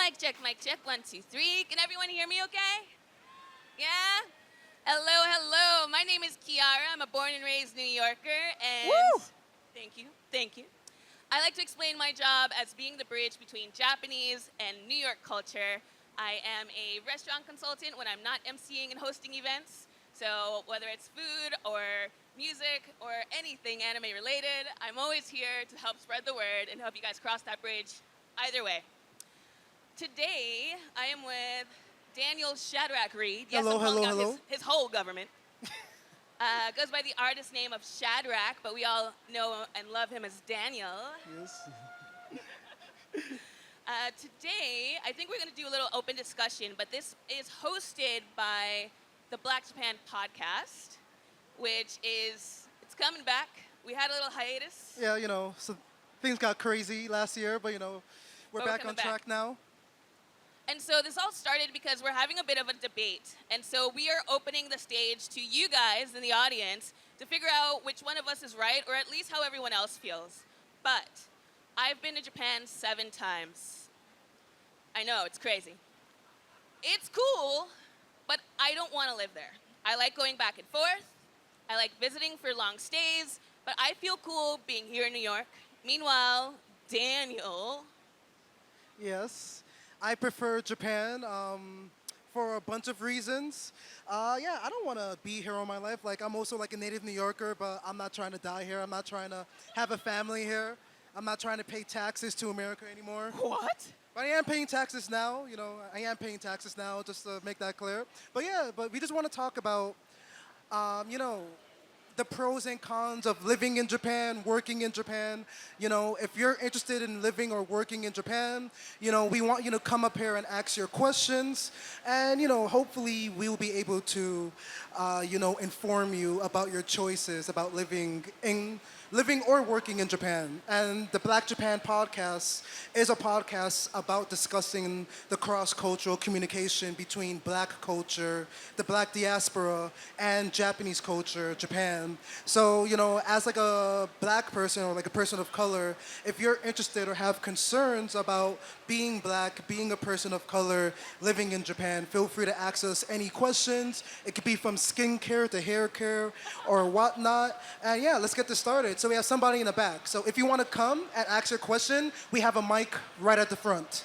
Mic check, 1, 2, 3. Can everyone hear me okay? Yeah? Hello, hello. My name is Kiara. I'm a born and raised New Yorker, and Woo! thank you. I like to explain my job as being the bridge between Japanese and New York culture. I am a restaurant consultant when I'm not emceeing and hosting events. So whether it's food or music or anything anime related, I'm always here to help spread the word and help you guys cross that bridge either way. Today, I am with Daniel Shadrach Reed. Yes, Hello, I'm calling hello, out hello. his whole government. Goes by the artist name of Shadrach, but we all know and love him as Daniel. Yes. Today, I think we're going to do a little open discussion, but this is hosted by the Black Japan podcast, it's coming back. We had a little hiatus. Yeah, so things got crazy last year, but we're But we're back coming on back. track now. And so this all started because we're having a bit of a debate. And so we are opening the stage to you guys in the audience to figure out which one of us is right, or at least how everyone else feels. But I've been to Japan 7 times. I know, it's crazy. It's cool, but I don't want to live there. I like going back and forth. I like visiting for long stays, but I feel cool being here in New York. Meanwhile, Daniel, Yes. I prefer Japan for a bunch of reasons. Yeah, I don't want to be here all my life. Like, I'm also like a native New Yorker, but I'm not trying to die here. I'm not trying to have a family here. I'm not trying to pay taxes to America anymore. what? But I am paying taxes now, I am paying taxes now, just to make that clear. But yeah, but we just want to talk about, the pros and cons of living in Japan, working in Japan. If you're interested in living or working in Japan, we want you to come up here and ask your questions. And, hopefully we'll be able to, inform you about your choices about living or working in Japan. And the Black Japan podcast is a podcast about discussing the cross-cultural communication between Black culture, the Black diaspora, and Japanese culture, Japan. So, as like a Black person or like a person of color, if you're interested or have concerns about being Black, being a person of color, living in Japan, feel free to ask us any questions. It could be from skincare to hair care or whatnot. And yeah, let's get this started. So we have somebody in the back. So if you want to come and ask your question, we have a mic right at the front.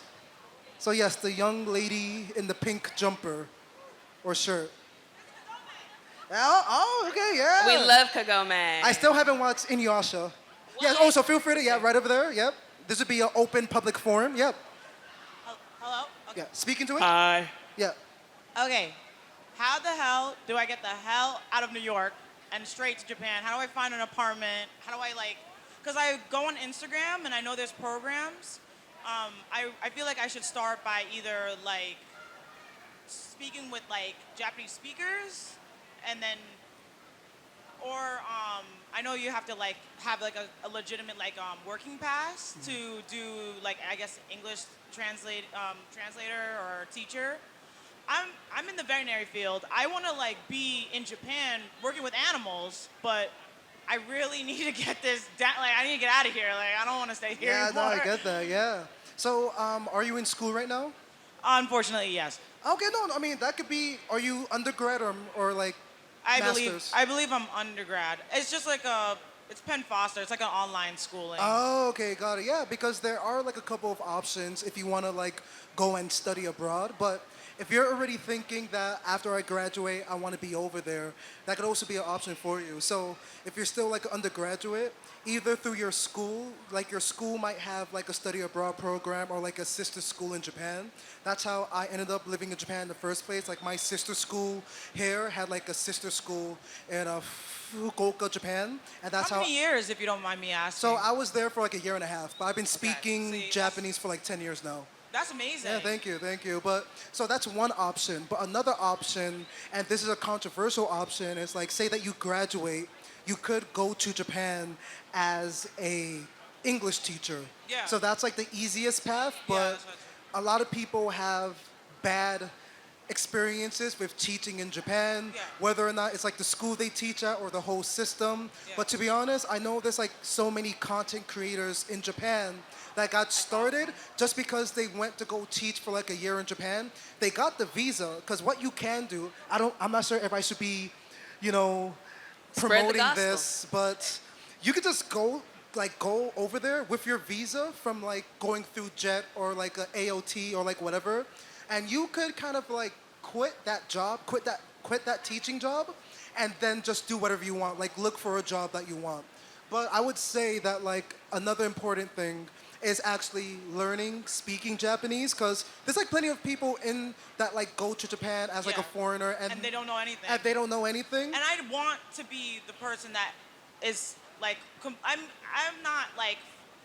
So yes, the young lady in the pink jumper or shirt. Oh, okay, yeah. We love Kagome. I still haven't watched Inuyasha. Yeah, What? also feel free to, yeah, right over there, yep. This would be an open public forum, yep. Hello? Okay. Yeah, speaking to it? Hi. Yeah. Okay. How the hell do I get the hell out of New York and straight to Japan? How do I find an apartment? How do I because I go on Instagram and I know there's programs. I feel like I should start by either speaking with Japanese speakers and then, or I know you have to have a legitimate working pass to do I guess English translator or teacher. I'm in the veterinary field. I want to be in Japan working with animals, but I really need to get this down. I need to get out of here. I don't want to stay here Yeah, no, anymore. I get that, yeah. So, are you in school right now? Unfortunately, yes. Okay, no, I mean, that could be, are you undergrad or like masters? I believe I'm undergrad. It's just it's Penn Foster. It's like an online schooling. Oh, okay, got it. Yeah, because there are like a couple of options if you want to go and study abroad. But if you're already thinking that after I graduate, I want to be over there, that could also be an option for you. So if you're still like an undergraduate, either through your school, your school might have a study abroad program or a sister school in Japan. That's how I ended up living in Japan in the first place. My sister school here had a sister school in Fukuoka, Japan, and that's How many years, if you don't mind me asking? So I was there for a year and a half, but I've been speaking See, Japanese for 10 years now. That's amazing. Yeah, thank you. But so that's one option. But another option, and this is a controversial option, is say that you graduate, you could go to Japan as a English teacher. Yeah. So that's the easiest path, Yeah, but that's what- a lot of people have bad experiences with teaching in Japan, Yeah. whether or not it's like the school they teach at or the whole system. Yeah. But to be honest, I know there's like so many content creators in Japan that got started just because they went to go teach for like a year in Japan. They got the visa because what you can do, I'm not sure if I should be, you know, Spread the promoting gospel. this, but you could just go over there with your visa from like going through JET or like a AOT or like whatever, and you could kind of like quit that job, quit that teaching job, and then just do whatever you want, like look for a job that you want. But I would say that like another important thing is actually learning speaking Japanese because there's like plenty of people in that like go to Japan as like a Yeah. foreigner And they don't know anything. and they don't know anything. And I want to be the person that is like I'm not like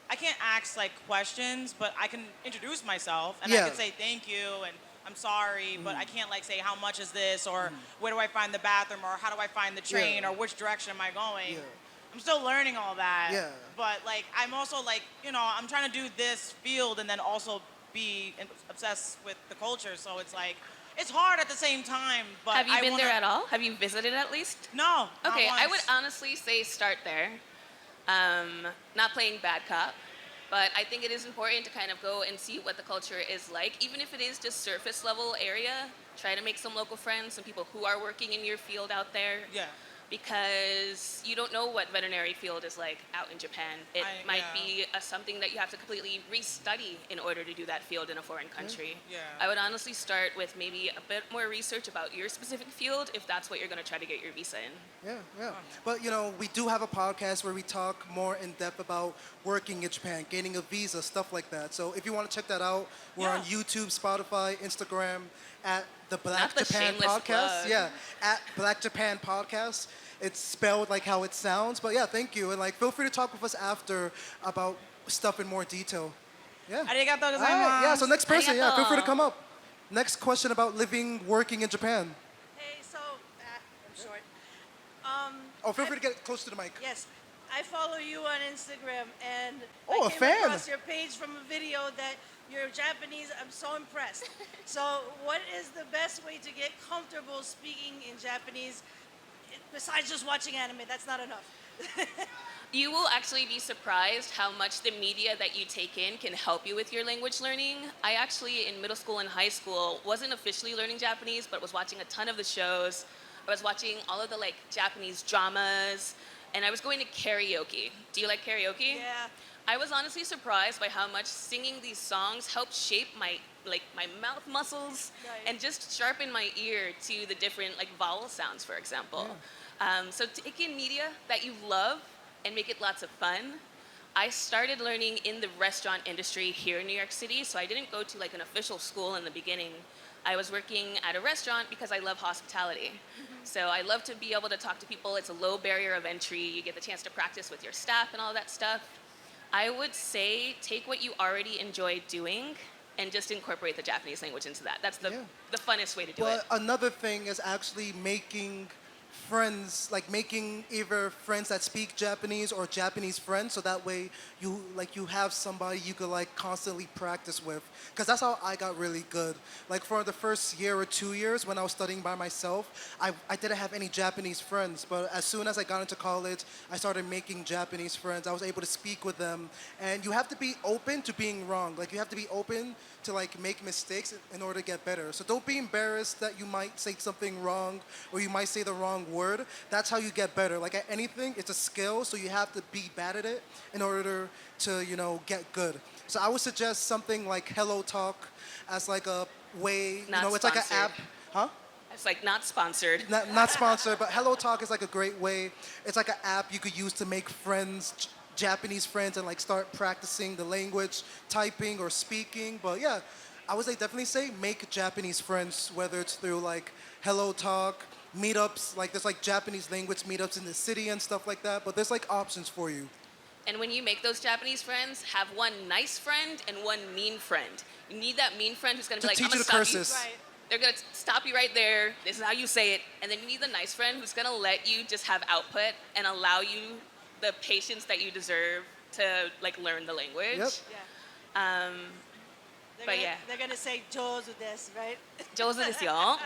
I can't ask like questions, but I can introduce myself and I Yeah. can say thank you and I'm sorry, but I can't like say how much is this or where do I find the bathroom or how do I find the train Yeah. or which direction am I going. Yeah. I'm still learning all that. Yeah. But like I'm also like, I'm trying to do this field and then also be obsessed with the culture. So it's like it's hard at the same time, but Have you I been wanna, there at all? Have you visited at least? No. not Okay, I would once. honestly say start there. Not playing bad cop, but I think it is important to kind of go and see what the culture is like, even if it is just surface level area. Try to make some local friends, some people who are working in your field out there. Yeah. Because you don't know what veterinary field is like out in Japan. It might yeah. be something that you have to completely restudy in order to do that field in a foreign country. Yeah. I would honestly start with maybe a bit more research about your specific field if that's what you're going to try to get your visa in. Yeah. But we do have a podcast where we talk more in depth about working in Japan, gaining a visa, stuff like that. So if you want to check that out, we're on Yeah. YouTube, Spotify, Instagram at the Black Not the Japan shameless Podcast. plug. Yeah, at Black Japan Podcast. It's spelled like how it sounds. But yeah, thank you. And like feel free to talk with us after about stuff in more detail. Yeah. Arigato All right, yeah, so gozaimasu. next person, yeah, feel free to Arigato. come up. Next question about living, working in Japan. Hey, so I'm short. Oh, feel free to get close to the mic. Yes, I follow you on Instagram, and Oh, I a came fan. across your page from a video that you're Japanese. I'm so impressed. So, what is the best way to get comfortable speaking in Japanese besides just watching anime? That's not enough. You will actually be surprised how much the media that you take in can help you with your language learning. I actually, in middle school and high school, wasn't officially learning Japanese, but was watching a ton of the shows. I was watching all of the like Japanese dramas, and I was going to karaoke. Do you like karaoke? Yeah. I was honestly surprised by how much singing these songs helped shape my mouth muscles Right. and just sharpen my ear to the different like vowel sounds, for example. So take in media that you love and make it lots of fun. I started learning in the restaurant industry here in New York City, so I didn't go to like an official school in the beginning. I was working at a restaurant because I love hospitality. So I love to be able to talk to people. It's a low barrier of entry. You get the chance to practice with your staff and all that stuff. I would say take what you already enjoy doing and just incorporate the Japanese language into that. That's the funnest way to do it. But another thing is actually making friends, like making either friends that speak Japanese or Japanese friends, so that way you have somebody you could like constantly practice with. Because that's how I got really good. Like for the first year or 2 years when I was studying by myself, I didn't have any Japanese friends. But as soon as I got into college, I started making Japanese friends. I was able to speak with them, and you have to be open to being wrong. Like you have to be open to like make mistakes in order to get better. So don't be embarrassed that you might say something wrong or you might say the wrong word. That's how you get better. Like at anything, it's a skill, so you have to be bad at it in order to get good. So I would suggest something like Hello Talk as like a way, Not it's like an sponsored. app, huh? It's like not sponsored. Not sponsored, but Hello Talk is like a great way. It's like an app you could use to make friends, Japanese friends, and like start practicing the language, typing or speaking. But yeah, I would definitely say make Japanese friends, whether it's through like Hello Talk, meetups, like there's like Japanese language meetups in the city and stuff like that. But there's like options for you. And when you make those Japanese friends, have one nice friend and one mean friend. You need that mean friend who's gonna be To like, teach I'm you gonna the stop you. curses. Right. They're gonna stop you right there. This is how you say it. And then you need the nice friend who's gonna let you just have output and allow you the patience that you deserve to like learn the language. Yep. Yeah. But yeah. They're gonna say "jozu desu," right? 上手ですよ.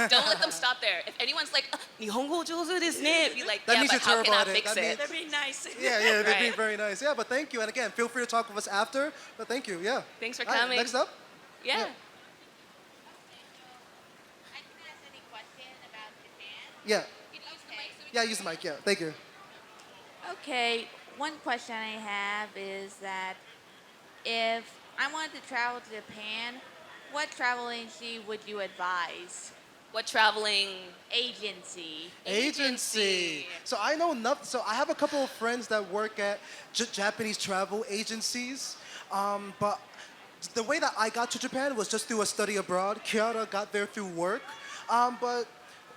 Don't let them stop there. If anyone's like, 日本語上手ですね, be like, That yeah, means but you're how can terrible I at it. fix That it? means- They're being nice. Yeah, they're being Right. very nice. Yeah, but thank you. And again, feel free to talk with us after. But thank you. Yeah. Thanks for All right, coming. next up. Yeah. Yeah. I can ask any question about Japan. Yeah. Yeah, use the mic. Yeah, thank you. Okay, one question I have is that if I wanted to travel to Japan, what travel agency would you advise? What traveling Agency. Agency. So I know nothing. So I have a couple of friends that work at Japanese travel agencies, but the way that I got to Japan was just through a study abroad. Kiara got there through work, but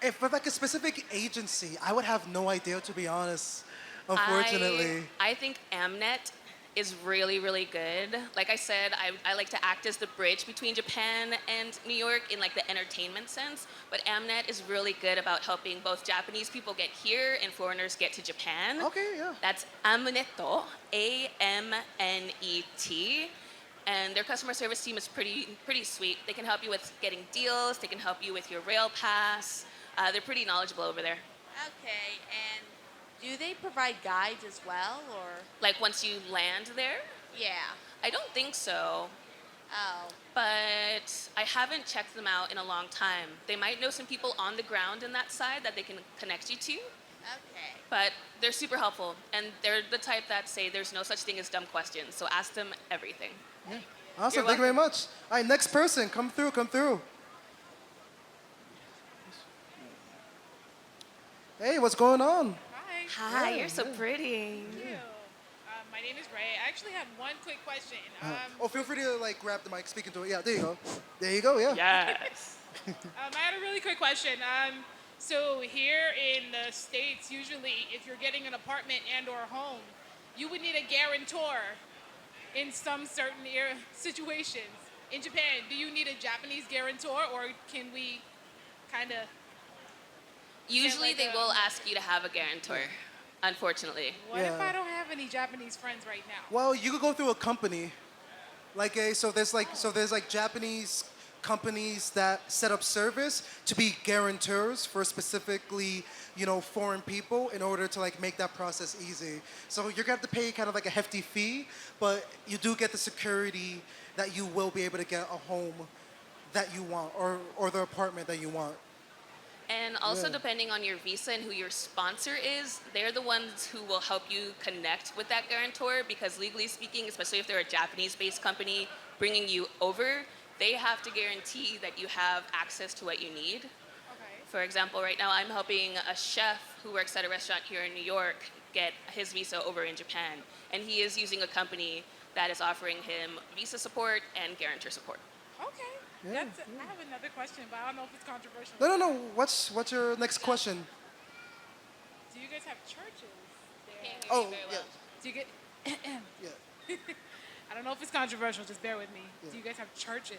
if with like a specific agency, I would have no idea, to be honest. Unfortunately. I think Amnet is really, really good. Like I said, I like to act as the bridge between Japan and New York in like the entertainment sense. But Amnet is really good about helping both Japanese people get here and foreigners get to Japan. Okay, yeah. That's Amneto, A-M-N-E-T. And their customer service team is pretty sweet. They can help you with getting deals. They can help you with your rail pass. They're pretty knowledgeable over there. Okay, and do they provide guides as well, or? Like once you land there, Yeah. I don't think so. Oh. But I haven't checked them out in a long time. They might know some people on the ground in that side that they can connect you to, Okay. but they're super helpful. And they're the type that say there's no such thing as dumb questions, so ask them everything. Awesome. You're Thank you very much. All right, next person. Come through. Come through. Hey, what's going on? Hi. Hi, you're so pretty. Thank you. My name is Ray. I actually had one quick question. Oh, feel free to like grab the mic, speak into it. Yeah, there you go. There you go. Yeah. Yes. I had a really quick question. So here in the States, usually if you're getting an apartment and or home, you would need a guarantor in some certain situations. In Japan, do you need a Japanese guarantor, or can we kind of? Usually like they a- will ask you to have a guarantor, unfortunately. What if Yeah. I don't have any Japanese friends right now? Well, you could go through a company, like there's like Japanese companies that set up service to be guarantors for specifically foreign people in order to like make that process easy. So you're gonna have to pay kind of like a hefty fee, but you do get the security that you will be able to get a home that you want or the apartment that you want. And also, Yeah. depending on your visa and who your sponsor is, they're the ones who will help you connect with that guarantor because, legally speaking, especially if they're a Japanese based company bringing you over, they have to guarantee that you have access to what you need. Okay. For example, right now I'm helping a chef who works at a restaurant here in New York get his visa over in Japan. And he is using a company that is offering him visa support and guarantor support. Okay. Yeah, I have another question, but I don't know if it's controversial. No. What's your next question? Do you guys have churches there? Oh, very yeah, well. Do you get? yeah. I don't know if it's controversial. Just bear with me. Do you guys have churches?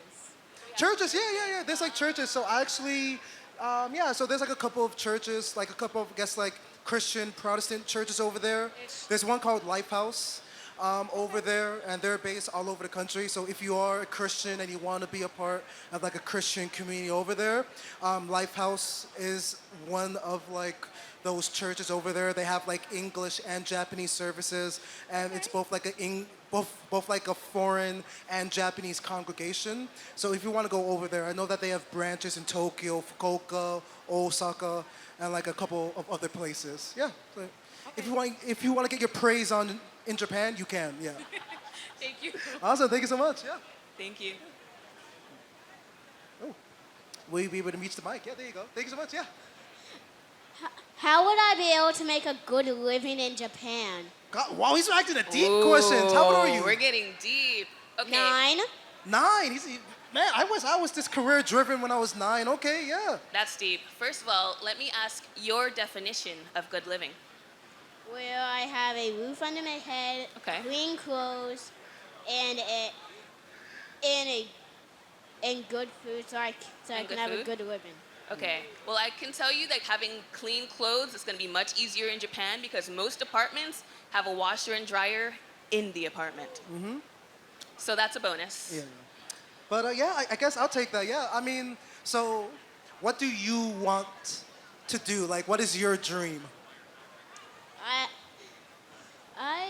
Churches, yeah. There's like churches. So actually, so there's like a couple of churches, like a couple of, I guess, like Christian Protestant churches over there. There's one called Lifehouse over there, and they're based all over the country. So if you are a Christian and you want to be a part of like a Christian community over there, Lifehouse is one of like those churches over there. They have like English and Japanese services, and it's both like both like a foreign and Japanese congregation. So if you want to go over there, I know that they have branches in Tokyo, Fukuoka, Osaka, and like a couple of other places. Yeah. So if you want to get your praise on in Japan, you can. Yeah. Thank you. Awesome. Thank you so much. Yeah. Thank you. Oh, will you be able to reach the mic? Yeah. There you go. Thank you so much. Yeah. How would I be able to make a good living in Japan? God, wow, he's asking the deep questions. How old are you? We're getting deep. Okay. 9. 9. Man, I was this career driven when I was 9. Okay, yeah. That's deep. First of all, let me ask your definition of good living. Where I have a roof under my head, Okay. clean clothes, and good food, so I And can good have a food? good living. Okay. Well, I can tell you that having clean clothes is going to be much easier in Japan because most apartments have a washer and dryer in the apartment. Mm-hmm. So that's a bonus. Yeah. But yeah, I guess I'll take that. Yeah, I mean, so what do you want to do? Like, what is your dream? I I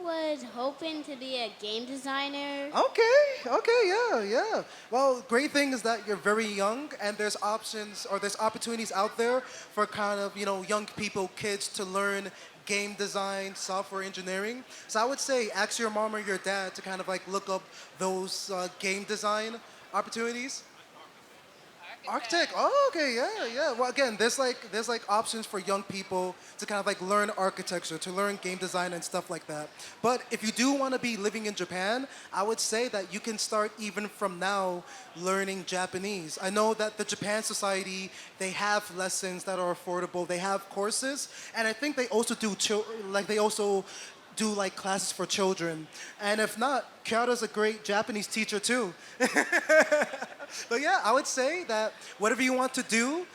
was hoping to be a game designer. Okay, yeah, yeah. Well, great thing is that you're very young, and there's options or there's opportunities out there for kind of young people, kids to learn game design, software engineering. So I would say ask your mom or your dad to kind of like look up those game design opportunities. Architect. Oh, okay, yeah, yeah. Well, again, there's like options for young people to kind of like learn architecture, to learn game design and stuff like that. But if you do want to be living in Japan, I would say that you can start even from now learning Japanese. I know that the Japan Society, they have lessons that are affordable. They have courses, and I think they also do like classes for children. And if not, Kyoto's a great Japanese teacher too. But yeah, I would say that whatever you want to do,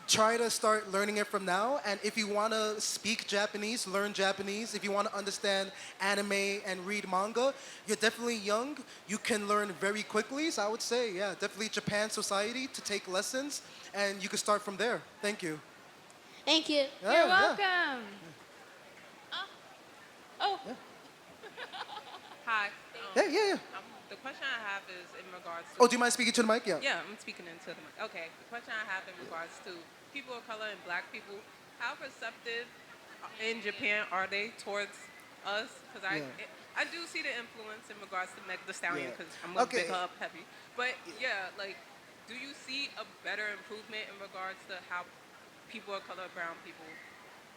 try to start learning it from now. And if you want to speak Japanese, learn Japanese. If you want to understand anime and read manga, you're definitely young. You can learn very quickly. So I would say, yeah, definitely Japan Society to take lessons, and you can start from there. Thank you. Thank you. Yeah, You're yeah. welcome. Oh, Hi. Yeah, yeah, yeah. The question I have is in regards to. Oh, do you mind speaking to the mic? Yeah. Yeah, I'm speaking into the mic. Okay. The question I have in regards to people of color and black people, how receptive in Japan are they towards us? Because Yeah. I do see the influence in regards to Meg the Stallion Yeah. because I'm a Okay. big hub heavy. But yeah, like, do you see a better improvement in regards to how people of color, brown people,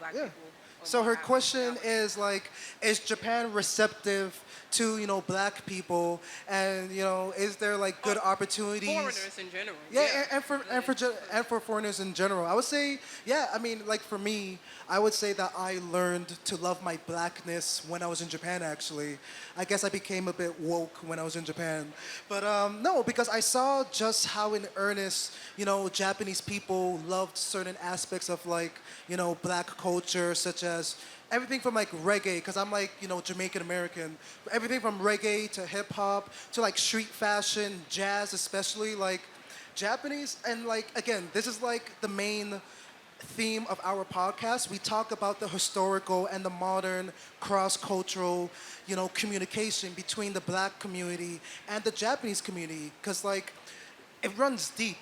black Yeah. people? or So what her have you question nowadays? is like, is Japan receptive to black people, and is there like good Or opportunities? foreigners in general. Yeah, Yeah. and for foreigners in general, I would say, yeah. I mean, like for me, I would say that I learned to love my blackness when I was in Japan. Actually, I guess I became a bit woke when I was in Japan, but no, because I saw just how in earnest Japanese people loved certain aspects of like black culture, such as everything from like reggae, because I'm like, Jamaican American. Everything from reggae to hip hop to like street fashion, jazz, especially like Japanese. And like, again, this is like the main theme of our podcast. We talk about the historical and the modern cross-cultural, communication between the black community and the Japanese community. Because like, it runs deep.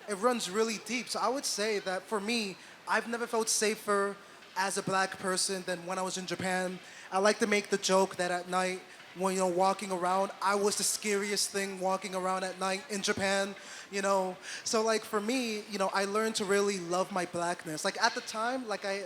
It runs really deep. So I would say that for me, I've never felt safer as a black person than when I was in Japan. I like to make the joke that at night, when walking around, I was the scariest thing walking around at night in Japan. So like for me, I learned to really love my blackness. Like at the time, like I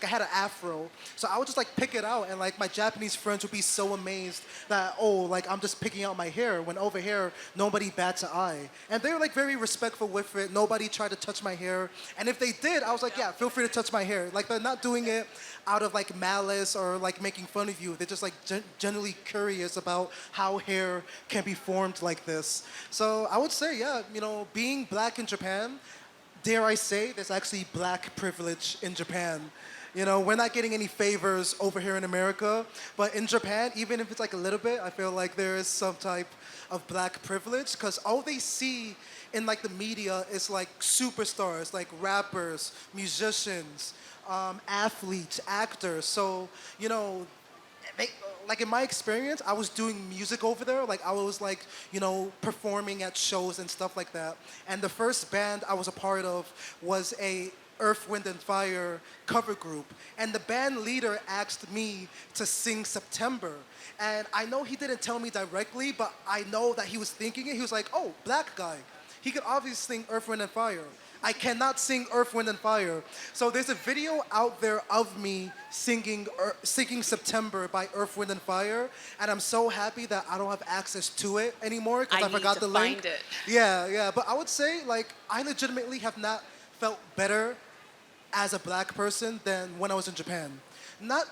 had an afro, so I would just like pick it out, and like my Japanese friends would be so amazed that, oh, like I'm just picking out my hair, when over here nobody bats an eye, and they were like very respectful with it. Nobody tried to touch my hair, and if they did, I was like, yeah, feel free to touch my hair. Like they're not doing it out of like malice or like making fun of you. They're just like genuinely curious about how hair can be formed like this. So I would say, yeah, being black in Japan, dare I say, there's actually black privilege in Japan. We're not getting any favors over here in America, but in Japan, even if it's like a little bit, I feel like there is some type of black privilege, because all they see in like the media is like superstars, like rappers, musicians, athletes, actors. So, they, like in my experience, I was doing music over there. Like I was like, performing at shows and stuff like that. And the first band I was a part of was a Earth, Wind and Fire cover group. And the band leader asked me to sing September. And I know he didn't tell me directly, but I know that he was thinking it. He was like, oh, black guy. He could obviously sing Earth, Wind and Fire. I cannot sing Earth, Wind and Fire. So there's a video out there of me singing September by Earth, Wind and Fire, and I'm so happy that I don't have access to it anymore because I forgot the link. Find it. Yeah, yeah. But I would say like I legitimately have not felt better as a black person than when I was in Japan. Not,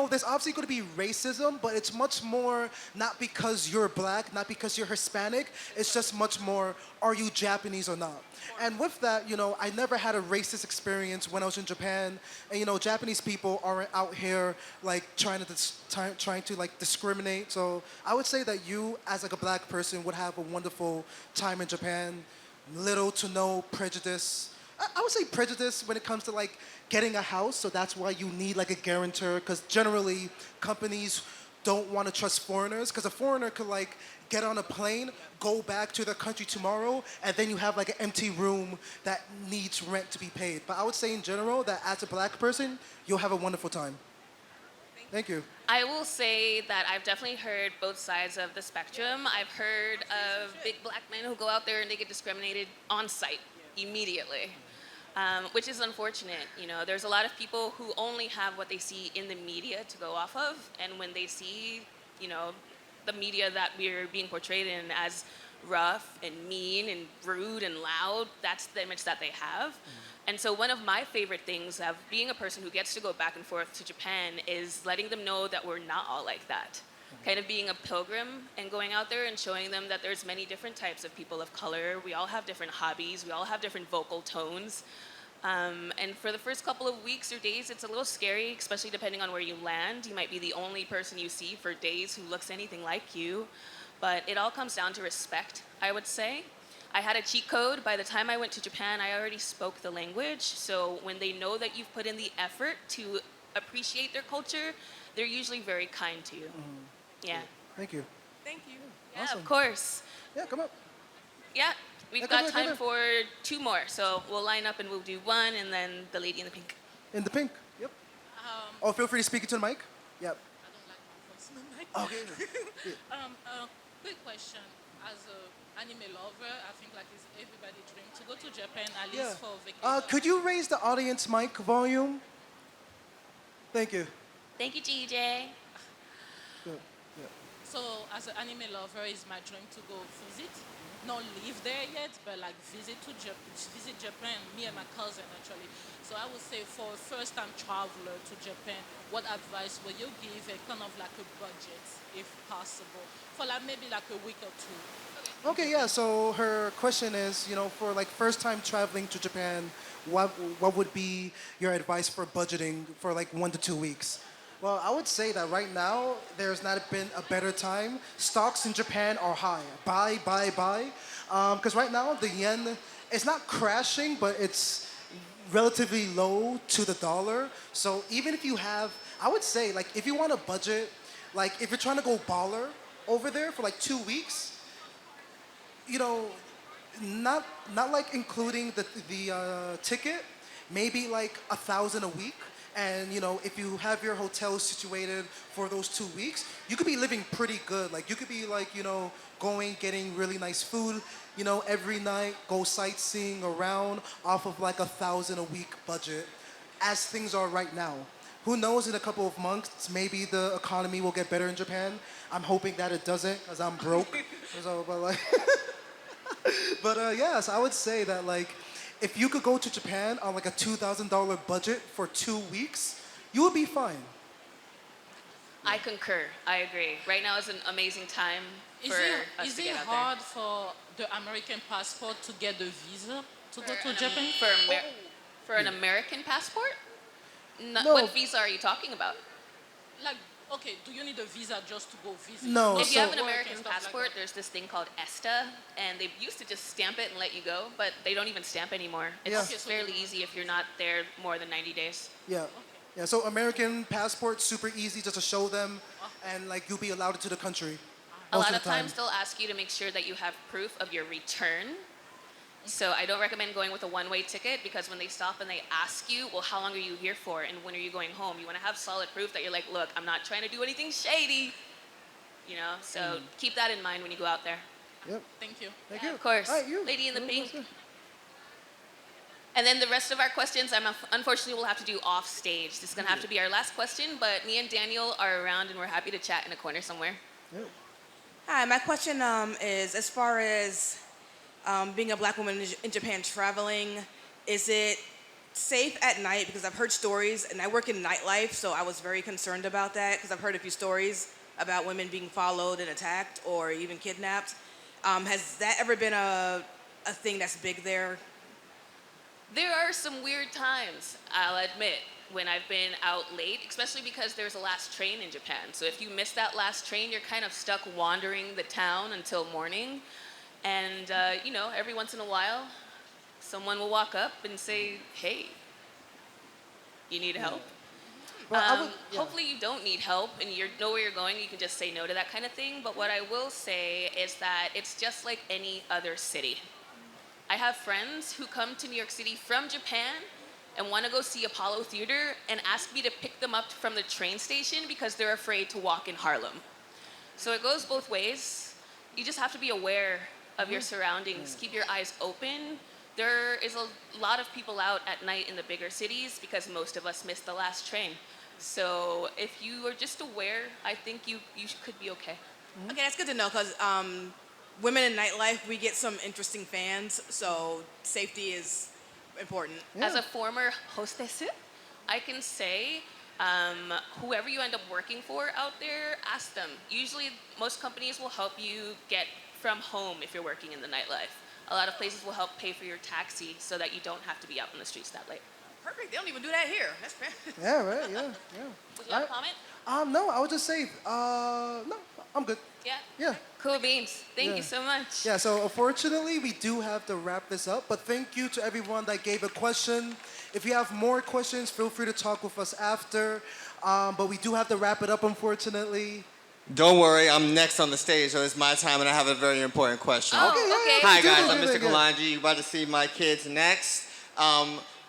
there's obviously going to be racism, but it's much more not because you're black, not because you're Hispanic. It's just much more, are you Japanese or not? And with that, I never had a racist experience when I was in Japan. And Japanese people aren't out here like trying to like discriminate. So I would say that you, as like a black person, would have a wonderful time in Japan. Little to no prejudice. I would say prejudice when it comes to like getting a house, so that's why you need like a guarantor, because generally companies don't want to trust foreigners, because a foreigner could like get on a plane, go back to their country tomorrow, and then you have like an empty room that needs rent to be paid. But I would say in general that as a black person, you'll have a wonderful time. Thank you. I will say that I've definitely heard both sides of the spectrum. I've heard of big black men who go out there and they get discriminated on site immediately, which is unfortunate. There's a lot of people who only have what they see in the media to go off of, and when they see, the media that we're being portrayed in as rough and mean and rude and loud, that's the image that they have. And so one of my favorite things of being a person who gets to go back and forth to Japan is letting them know that we're not all like that. Kind of being a pilgrim and going out there and showing them that there's many different types of people of color. We all have different hobbies. We all have different vocal tones. And for the first couple of weeks or days, it's a little scary, especially depending on where you land. You might be the only person you see for days who looks anything like you. But it all comes down to respect, I would say. I had a cheat code. By the time I went to Japan, I already spoke the language. So when they know that you've put in the effort to appreciate their culture, they're usually very kind to you. Yeah. Thank you. Thank you. Yeah, Awesome. of course. Yeah, come up. Yeah, we've Yeah, got come time here. for 2 more. So we'll line up and we'll do one, and then the lady in the pink. In the pink. Yep. Oh, feel free to speak into the mic. Yep. I don't like my voice in the mic. Okay. Quick question. As an anime lover, I think like it's everybody's dream to go to Japan at least for vacation. Could you raise the audience mic volume? Thank you. Thank you, GJ. Good. So as an anime lover, it's my dream to go visit. Not live there yet, but like visit Japan. Me and my cousin actually. So I would say for a first-time traveler to Japan, what advice will you give? A kind of like a budget, if possible, for like maybe like a week or 2. Okay, yeah. So her question is, for like first time traveling to Japan, what would be your advice for budgeting for like 1 to 2 weeks? Well, I would say that right now there's not been a better time. Stocks in Japan are high. Buy. Because right now the yen is not crashing, but it's relatively low to the dollar. So even if you have, I would say like if you want a budget, like if you're trying to go baller over there for like 2 weeks, not like including the ticket, maybe like 1,000 a week. And if you have your hotel situated for those 2 weeks, you could be living pretty good. Like you could be like going getting really nice food, every night, go sightseeing around off of like 1,000 a week budget, as things are right now. Who knows, in a couple of months, maybe the economy will get better in Japan. I'm hoping that it doesn't, because I'm broke. So, but like, yes, I would say that like, if you could go to Japan on like a $2,000 budget for 2 weeks, you would be fine. I concur. I agree. Right now is an amazing time for us Is to it get out hard for the American passport to get the visa to go to Japan? For an American passport? No. What visa are you talking about? Like, okay, do you need a visa just to go visit? No, If you have so- an Work and American stuff like passport, that. there's this thing called ESTA, and they used to just stamp it and let you go, but they don't even stamp anymore. It's Yeah. Okay, so fairly you- easy if you're not there more than 90 days. Yeah. Yeah, so American passport, super easy just to show them, and like you'll be allowed into the country. A most lot the of times they'll ask you to make sure that you have proof of your return. So I don't recommend going with a one-way ticket, because when they stop and they ask you, well, how long are you here for and when are you going home? You want to have solid proof that you're like, look, I'm not trying to do anything shady. So keep that in mind when you go out there. Yep. Thank you. Thank you. Of course. All right, you. Lady in the Who pink. wants to- And then the rest of our questions, unfortunately, we'll have to do off stage. This is going to have to be our last question, but me and Daniel are around and we're happy to chat in a corner somewhere. Yep. Hi, my question is as far as being a black woman in Japan traveling, is it safe at night? Because I've heard stories, and I work in nightlife, so I was very concerned about that because I've heard a few stories about women being followed and attacked or even kidnapped. Has that ever been a thing that's big there? There are some weird times, I'll admit, when I've been out late, especially because there's a last train in Japan. So if you miss that last train, you're kind of stuck wandering the town until morning. And, every once in a while, someone will walk up and say, hey, you need help? Well, Hopefully you don't need help and you know where you're going, you can just say no to that kind of thing. But what I will say is that it's just like any other city. I have friends who come to New York City from Japan and want to go see Apollo Theater and ask me to pick them up from the train station because they're afraid to walk in Harlem. So it goes both ways. You just have to be aware of your surroundings. Keep your eyes open. There is a lot of people out at night in the bigger cities because most of us miss the last train. So if you are just aware, I think you could be okay. Okay, that's good to know because women in nightlife, we get some interesting fans, so safety is important. As a former hostess, I can say whoever you end up working for out there, ask them. Usually most companies will help you get from home if you're working in the nightlife. A lot of places will help pay for your taxi so that you don't have to be out in the streets that late. Perfect. They don't even do that here. That's fair. Yeah, right. Yeah. Would you have a comment? No, I would just say, no, I'm good. Yeah? Yeah. Cool beans. Thank you so much. Yeah, so unfortunately, we do have to wrap this up, but thank you to everyone that gave a question. If you have more questions, feel free to talk with us after, but we do have to wrap it up, unfortunately. Don't worry, I'm next on the stage, so it's my time, and I have a very important question. Oh, okay. Hi, guys. I'm Mr. Kalanji. You're about to see my kids next.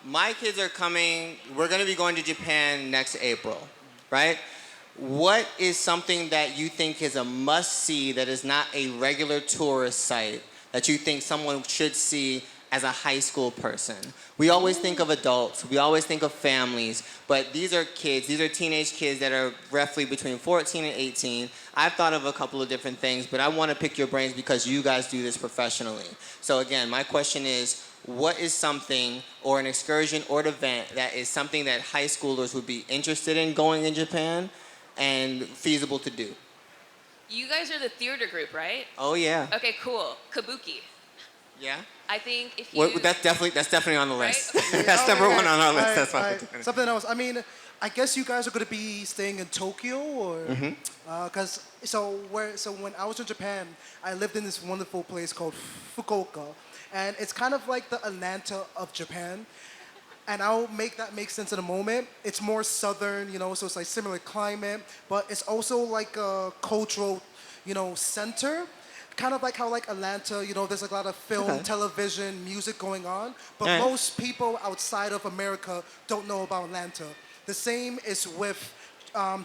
My kids are coming. We're going to be going to Japan next April, right? What is something that you think is a must-see that is not a regular tourist site that you think someone should see as a high school person? We always think of adults. We always think of families. But these are kids. These are teenage kids that are roughly between 14 and 18. I've thought of a couple of different things, but I want to pick your brains because you guys do this professionally. So again, my question is, what is something or an excursion or an event that is something that high schoolers would be interested in going in Japan and feasible to do? You guys are the theater group, right? Oh, yeah. Okay, cool. Kabuki. Yeah? I think if you... Well, that's definitely on the list. Right? That's number one on our list. All right, That's all fine. right. Something else. I mean, I guess you guys are going to be staying in Tokyo, or because so when I was in Japan, I lived in this wonderful place called Fukuoka, and it's kind of like the Atlanta of Japan. And I'll make that make sense in a moment. It's more southern, so it's like similar climate, but it's also like a cultural, center. Kind of like how like Atlanta, there's like a lot of film, television, music going on, but most people outside of America don't know about Atlanta. The same is with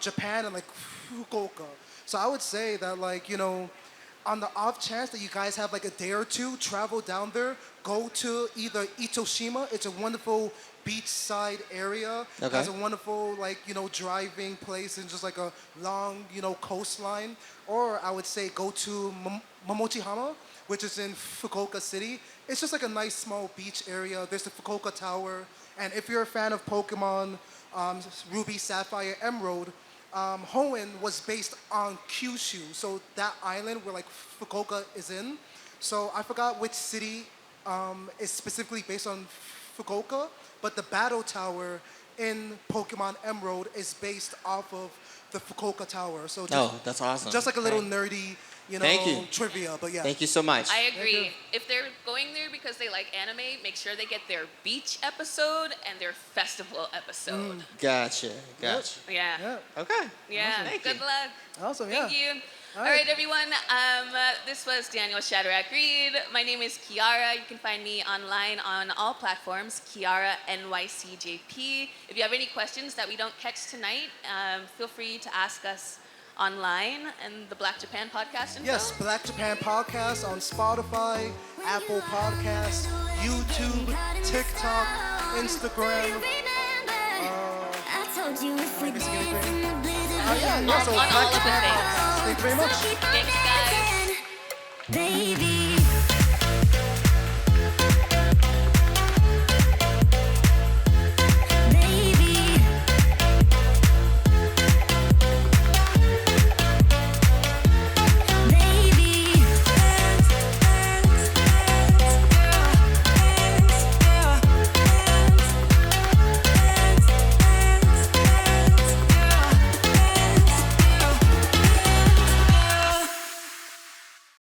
Japan and like Fukuoka. So I would say that like, on the off chance that you guys have like a day or two, travel down there, go to either Itoshima. It's a wonderful beachside area. Okay. Has a wonderful like, driving place and just like a long, coastline. Or I would say go to Momochihama, which is in Fukuoka City. It's just like a nice small beach area. There's the Fukuoka Tower. And if you're a fan of Pokemon, Ruby, Sapphire, Emerald, Hoenn was based on Kyushu, so that island where like Fukuoka is in. So I forgot which city is specifically based on Fukuoka, but the battle tower in Pokemon Emerald is based off of the Fukuoka Tower. So just, that's awesome. just like a little nerdy, Thank you. trivia, but yeah. Thank you so much. I agree. If they're going there because they like anime, make sure they get their beach episode and their festival episode. Gotcha. Yeah. Okay. Yeah. Awesome. Thank Good you. luck. Awesome, yeah. Thank you. All All right. right, everyone. This was Daniel Shadrack Reed. My name is Kiara. You can find me online on all platforms, Kiara NYCJP. If you have any questions that we don't catch tonight, feel free to ask us online and the Black Japan podcast. Yes, Black Japan Podcast on Spotify, Apple Podcasts, YouTube, TikTok, Instagram. Am I missing anything? Yeah, so on Black all of the Japan things. Podcast. Thank you very much. Thanks, guys. Baby